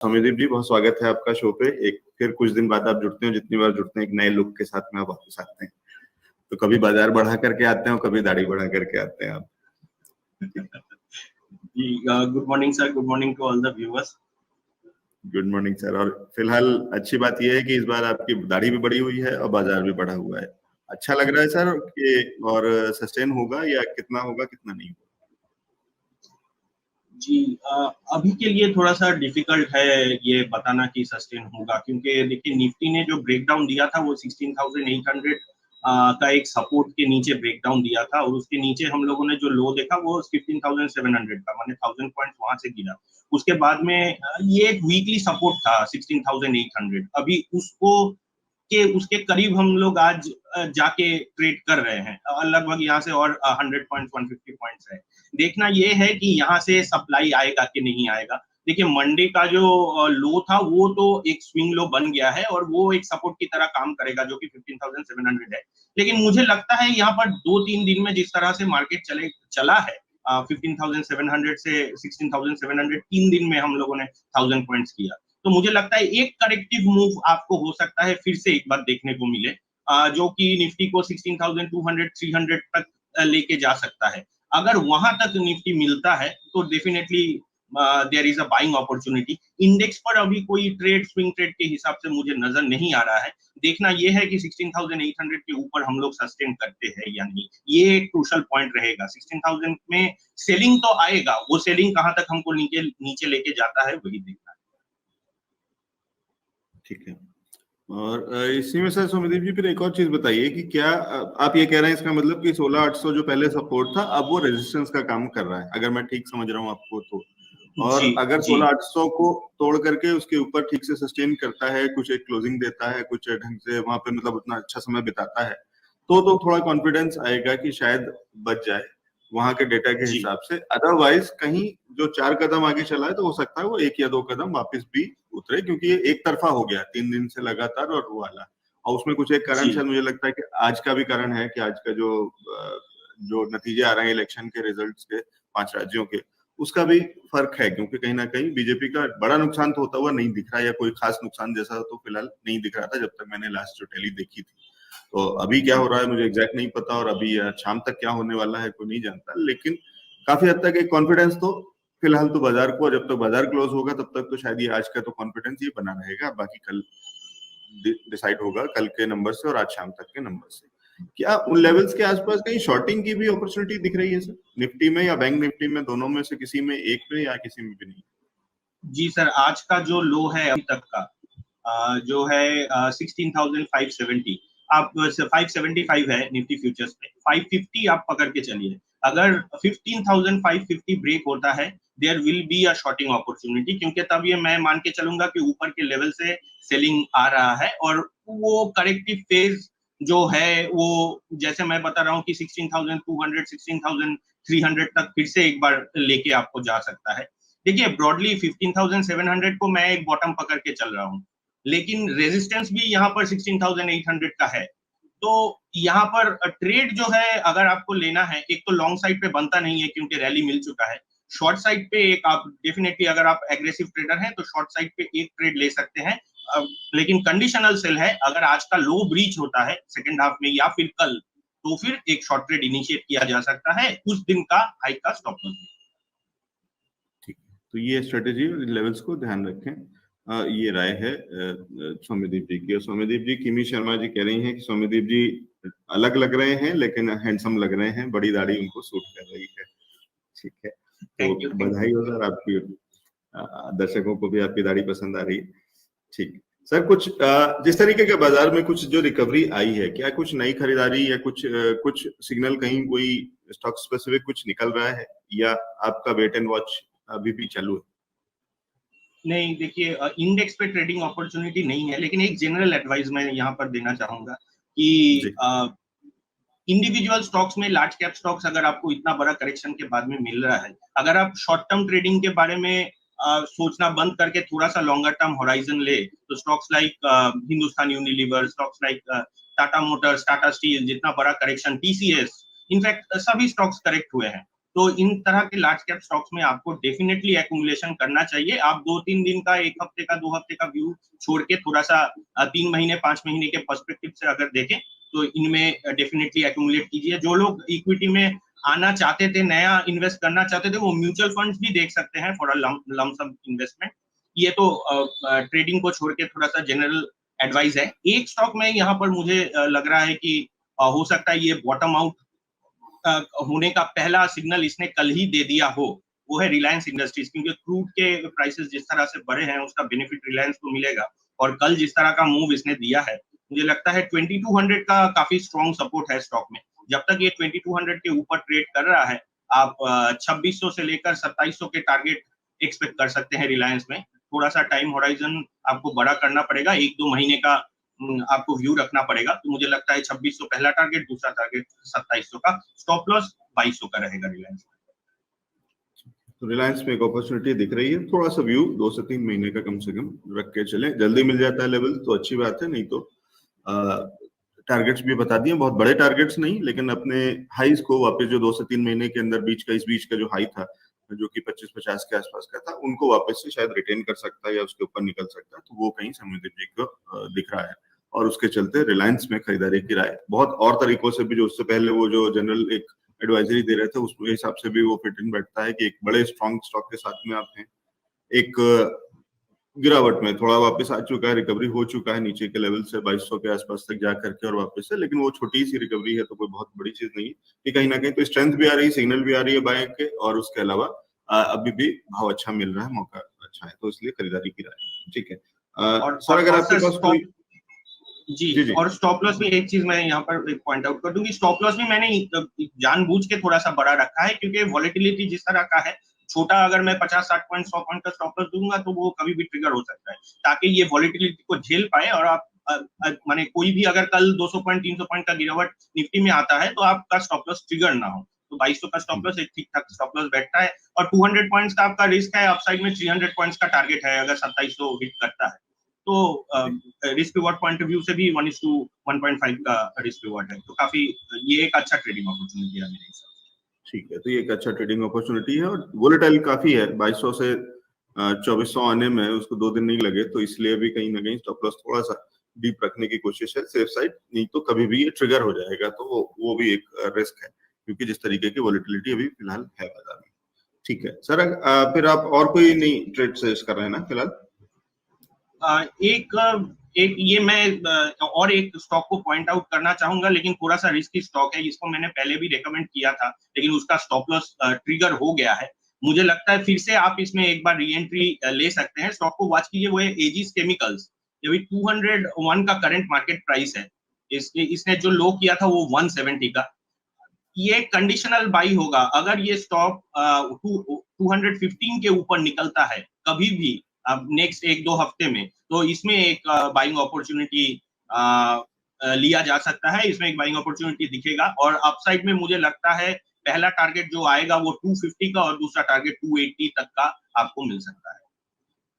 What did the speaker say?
सौम्यदीप जी, बहुत स्वागत है आपका शो पे। एक फिर कुछ दिन बाद आप जुड़ते हैं, जितनी बार जुड़ते हैं एक नए लुक के साथ में आप वापस आते हैं। तो कभी बाजार बढ़ा करके आते हैं और कभी दाढ़ी बढ़ा करके आते हैं आप। Good morning sir, good morning to all the viewers. Good morning sir. और फिलहाल अच्छी बात यह है कि इस बार आपकी दाढ़ी भी बढ़ी हुई है और बाजार भी बढ़ा हुआ है। अच्छा लग रहा है सर कि और सस्टेन होगा या कितना होगा कितना नहीं होगा? जी, अभी के लिए थोड़ा सा डिफिकल्ट है ये बताना कि सस्टेन होगा, क्योंकि देखिए निफ्टी ने जो ब्रेकडाउन दिया था वो 16,800 का एक सपोर्ट के नीचे ब्रेकडाउन दिया था, और उसके नीचे हम लोगों ने जो लो देखा वो 15,700 का, माने 1000 पॉइंट वहां से गिरा। उसके बाद में ये एक वीकली सपोर्ट था 16,800। अभी उसके करीब हम लोग आज जाके ट्रेड कर रहे हैं, लगभग यहाँ से और 100 पॉइंट 150 पॉइंट्स है। देखना ये है कि यहाँ से सप्लाई आएगा कि नहीं आएगा। देखिए मंडे का जो लो था वो तो एक स्विंग लो बन गया है और वो एक सपोर्ट की तरह काम करेगा, जो कि 15,700 है। लेकिन मुझे लगता है यहाँ पर 2-3 दिन में जिस तरह से मार्केट चला है, 15,700 से 16,700, 3 दिन में हम लोगों ने 1000 पॉइंट्स किया। तो मुझे लगता है एक करेक्टिव मूव आपको हो सकता है फिर से एक बार देखने को मिले, जो कि निफ्टी को 16,200 300 तक लेके जा सकता है। अगर वहां तक निफ्टी मिलता है तो definitely there is a buying opportunity. Index पर अभी कोई स्विंग ट्रेड के हिसाब से मुझे नजर नहीं आ रहा है। देखना यह है कि 16,800 के ऊपर हम लोग सस्टेन करते हैं या नहीं, ये एक क्रूशल पॉइंट रहेगा। 16,000 में सेलिंग तो आएगा, वो सेलिंग कहां तक हमको नीचे लेके जाता है वही देखना है। ठीक है। और इसी में सर सौम्यदीप जी फिर एक और चीज बताइए कि क्या आप ये कह रहे हैं इसका मतलब कि 16,800 जो पहले सपोर्ट था अब वो रेजिस्टेंस का काम कर रहा है, अगर मैं ठीक समझ रहा हूँ आपको तो? और अगर 16,800 को तोड़ करके उसके ऊपर ठीक से सस्टेन करता है, कुछ एक क्लोजिंग देता है, कुछ ढंग से वहां पे मतलब उतना अच्छा समय बिताता है, तो थोड़ा कॉन्फिडेंस आएगा कि शायद बच जाए वहां के डेटा के हिसाब से। अदरवाइज कहीं जो 4 कदम आगे चला है तो हो सकता है वो 1 या 2 कदम वापस भी उतरे, क्योंकि ये एक तरफा हो गया 3 दिन से लगातार और वो वाला। और उसमें कुछ एक कारण शायद मुझे लगता है कि आज का भी कारण है कि आज का जो नतीजे आ रहे हैं इलेक्शन के रिजल्ट्स के 5 राज्यों के, उसका भी फर्क है, क्योंकि कहीं ना कहीं बीजेपी का बड़ा नुकसान तो होता हुआ नहीं दिख रहा, या कोई खास नुकसान जैसा तो फिलहाल नहीं दिख रहा था जब तक मैंने लास्ट जो टैली देखी थी। तो अभी क्या हो रहा है मुझे एग्जैक्ट नहीं पता, और अभी शाम तक क्या होने वाला है कोई नहीं जानता, लेकिन काफी हद तक एक कॉन्फिडेंस तो फिलहाल तो बाजार को, जब तक बाजार क्लोज होगा तब तक तो शायद ये आज का तो कॉन्फिडेंस ये बना रहेगा। बाकी कल डिसाइड होगा कल के नंबर से और आज शाम तक के नंबर से। क्या उन लेवल्स के आसपास कहीं शॉर्टिंग की भी अपॉर्चुनिटी दिख रही है सर, निफ्टी में या बैंक निफ्टी में, दोनों में से किसी में एक में या किसी में भी नहीं? जी सर, आज का जो लो है अभी तक का जो है 16,570, आप 575 है निफ्टी फ्यूचर्स पे, 550 आप पकड़ के चलिए। अगर 15,550 ब्रेक होता है there will be a shorting opportunity, क्योंकि तब ये मैं मान के चलूंगा कि ऊपर के लेवल से सेलिंग आ रहा है, और वो करेक्टिव फेज जो है वो जैसे मैं बता रहा हूँ कि 16,200 16,300 तक फिर से एक बार लेके आपको जा सकता है। देखिए ब्रॉडली 15,700 को मैं एक बॉटम पकड़ के चल रहा हूँ, लेकिन रेजिस्टेंस भी यहाँ पर 16,800 का है। तो यहाँ पर ट्रेड जो है अगर आपको लेना है, एक तो लॉन्ग साइड पे बनता नहीं है क्योंकि रैली मिल चुका है। शॉर्ट साइड पे एक आप डेफिनेटली, अगर आप एग्रेसिव ट्रेडर हैं तो शॉर्ट साइड पे एक ट्रेड ले सकते हैं, लेकिन कंडीशनल सेल है। अगर आज का लो ब्रीच होता है सेकेंड हाफ में या फिर कल, तो फिर एक शॉर्ट ट्रेड इनिशिएट किया जा सकता है उस दिन का हाई का स्टॉप लॉस। ठीक है, तो ये स्ट्रेटेजी लेवल्स को ध्यान रखें। ये राय है सौम्यदीप जी की। और सौम्यदीप जी, किमी शर्मा जी कह रही हैं कि सौम्यदीप जी अलग लग रहे हैं लेकिन हैंडसम लग रहे हैं, बड़ी दाढ़ी उनको सूट कर रही है। ठीक है, तो बधाई हो सर, आपकी दर्शकों को भी आपकी दाढ़ी पसंद आ रही है। ठीक सर, कुछ जिस तरीके के बाजार में कुछ जो रिकवरी आई है, क्या कुछ नई खरीदारी या कुछ सिग्नल कहीं कोई स्टॉक स्पेसिफिक कुछ निकल रहा है, या आपका वेट एंड वॉच अभी भी चालू है? नहीं, देखिए इंडेक्स पे ट्रेडिंग अपॉर्चुनिटी नहीं है, लेकिन एक जनरल एडवाइस मैं यहाँ पर देना चाहूंगा कि इंडिविजुअल स्टॉक्स में, लार्ज कैप स्टॉक्स अगर आपको इतना बड़ा करेक्शन के बाद में मिल रहा है, अगर आप शॉर्ट टर्म ट्रेडिंग के बारे में सोचना बंद करके थोड़ा सा लॉन्गर टर्म होराइजन ले, तो stocks like Hindustan Unilever, stocks like Tata Motors, Tata steel, जितना बड़ा करेक्शन, टीसीएस, इनफैक्ट सभी स्टॉक्स करेक्ट हुए हैं। तो इन तरह के लार्ज कैप स्टॉक्स में आपको डेफिनेटली एक्यूमुलेशन करना चाहिए। आप 2-3 दिन का, 1 हफ्ते का, 2 हफ्ते का व्यू छोड़ के थोड़ा सा 3 महीने 5 महीने के पर्सपेक्टिव से अगर देखें तो इनमें डेफिनेटली एक्यूमुलेट कीजिए। जो लोग इक्विटी में आना चाहते थे, नया इन्वेस्ट करना चाहते थे, वो म्यूचुअल फंड्स भी देख सकते हैं फॉर अ लमसम इन्वेस्टमेंट। ये तो ट्रेडिंग को छोड़ के थोड़ा सा जनरल एडवाइस है। एक स्टॉक में यहाँ पर मुझे लग रहा है कि हो सकता है ये बॉटम आउट होने का पहला सिग्नल इसने कल ही दे दिया हो, वो है रिलायंस इंडस्ट्रीज। क्योंकि क्रूड के प्राइसेस जिस तरह से बढ़े हैं उसका बेनिफिट रिलायंस को मिलेगा, और कल जिस तरह का मूव इसने दिया है, मुझे लगता है 2200 का काफी स्ट्रॉन्ग सपोर्ट है स्टॉक में। जब तक ये 2200 के ऊपर ट्रेड कर रहा है, आप 2600 से लेकर 2700 के टारगेट एक्सपेक्ट कर सकते हैं रिलायंस में। थोड़ा सा टाइम होराइजन आपको बड़ा करना पड़ेगा, 1-2 महीने का आपको व्यू रखना पड़ेगा। तो मुझे लगता है 2600 पहला टारगेट, दूसरा टारगेट 2700 का, स्टॉप लॉस 2200 का रहेगा रिलायंस में। तो रिलायंस में एक अपॉर्चुनिटी दिख रही है, थोड़ा सा व्यू 2 से 3 महीने का कम से कम रख के चले। जल्दी मिल जाता है लेवल तो अच्छी बात है, नहीं तो टारगेट्स भी बता दिए, बहुत बड़े टारगेट्स नहीं, लेकिन अपने हाईज को वापस जो 2 से 3 महीने के अंदर इस बीच का जो हाई था, जो कि 25-50 के आसपास का था, उनको वापस से शायद रिटेन कर सकता है या उसके ऊपर निकल सकता है। तो वो कहीं सौम्यदीप जी को दिख रहा है, और उसके चलते रिलायंस में खरीदारी की राय बहुत और तरीकों से भी, जो उससे पहले वो जो जनरल एक एडवाइजरी दे रहे थे उसके हिसाब से भी वो फिट इन बैठता है कि एक बड़े स्ट्रॉन्ग स्टॉक के साथ में आप हैं। एक गिरावट में थोड़ा वापस आ चुका है, रिकवरी हो चुका है नीचे के लेवल से 2200 के आसपास तक जा करके और वापस से, लेकिन वो छोटी सी रिकवरी है, तो कोई बहुत बड़ी चीज नहीं है कि कहीं ना कहीं तो स्ट्रेंथ भी आ रही है, सिग्नल भी आ रही है बाय के, और उसके अलावा अभी भी भाव अच्छा मिल रहा है, मौका अच्छा है, तो इसलिए खरीदारी की राय। ठीक है सर, अगर आपके पास कोई जी, और स्टॉप लॉस में एक चीज मैं यहाँ पर पॉइंट आउट कर दूं कि स्टॉप लॉस भी मैंने जानबूझ के थोड़ा सा बड़ा रखा है, क्योंकि वॉलेटिलिटी जिस तरह का है, छोटा अगर मैं 50-60 पॉइंट 100 पॉइंट का स्टॉप लॉस दूंगा तो वो कभी भी ट्रिगर हो सकता है, ताकि ये वॉलेटिलिटी को झेल पाए। और आप माने कोई भी अगर कल 200 पॉइंट 300 पॉइंट का गिरावट निफ्टी में आता है तो आपका स्टॉप लॉस ट्रिगर ना हो। तो 2200 का स्टॉप लॉस एक ठीक ठाक स्टॉप लॉस बैठता है, और 200 पॉइंट्स का आपका रिस्क है, अपसाइड में 300 पॉइंट्स का टारगेट है अगर 2700 हिट करता है। तो risk reward point of view से भी 1:1.5 का रिस्क रिवॉर्ड है, तो काफी ये एक अच्छा ट्रेडिंग अपॉर्चुनिटी है मेरे हिसाब से। ठीक है, तो ये एक अच्छा ट्रेडिंग अपॉर्चुनिटी है, और वोलेटाइल काफी है, 2200 से 2400 आने में उसको 2 दिन नहीं लगे, तो इसलिए भी कहीं ना कहीं स्टॉप लॉस थोड़ा सा डीप रखने की कोशिश है, सेफ साइड, नहीं तो कभी भी ये ट्रिगर हो जाएगा, तो वो भी एक रिस्क है, क्योंकि जिस तरीके की वोलेटिलिटी अभी फिलहाल है बाजार में। ठीक है सर, फिर आप और कोई नई ट्रेड सजेस्ट कर रहे हैं ना फिलहाल? एक ये मैं और एक स्टॉक को पॉइंट आउट करना चाहूंगा, लेकिन थोड़ा सा रिस्की स्टॉक है, इसको मैंने पहले भी रेकमेंड किया था, लेकिन उसका स्टॉप लॉस ट्रिगर हो गया है। मुझे लगता है फिर से आप इसमें एक बार री एंट्री ले सकते हैं। स्टॉक को वॉच कीजिए, वो है एजिस केमिकल्स। ये भी 201 का करंट मार्केट प्राइस है, इसने जो लो किया था वो 170 का। ये कंडीशनल बाई होगा, अगर ये स्टॉक 215 के ऊपर निकलता है कभी भी अब नेक्स्ट 1-2 हफ्ते में, तो इसमें एक बाइंग अपॉर्चुनिटी लिया जा सकता है, इसमें एक बाइंग अपॉर्चुनिटी दिखेगा। और अपसाइड में मुझे लगता है पहला टारगेट जो आएगा वो 250 का और दूसरा टारगेट 280 तक का आपको मिल सकता है।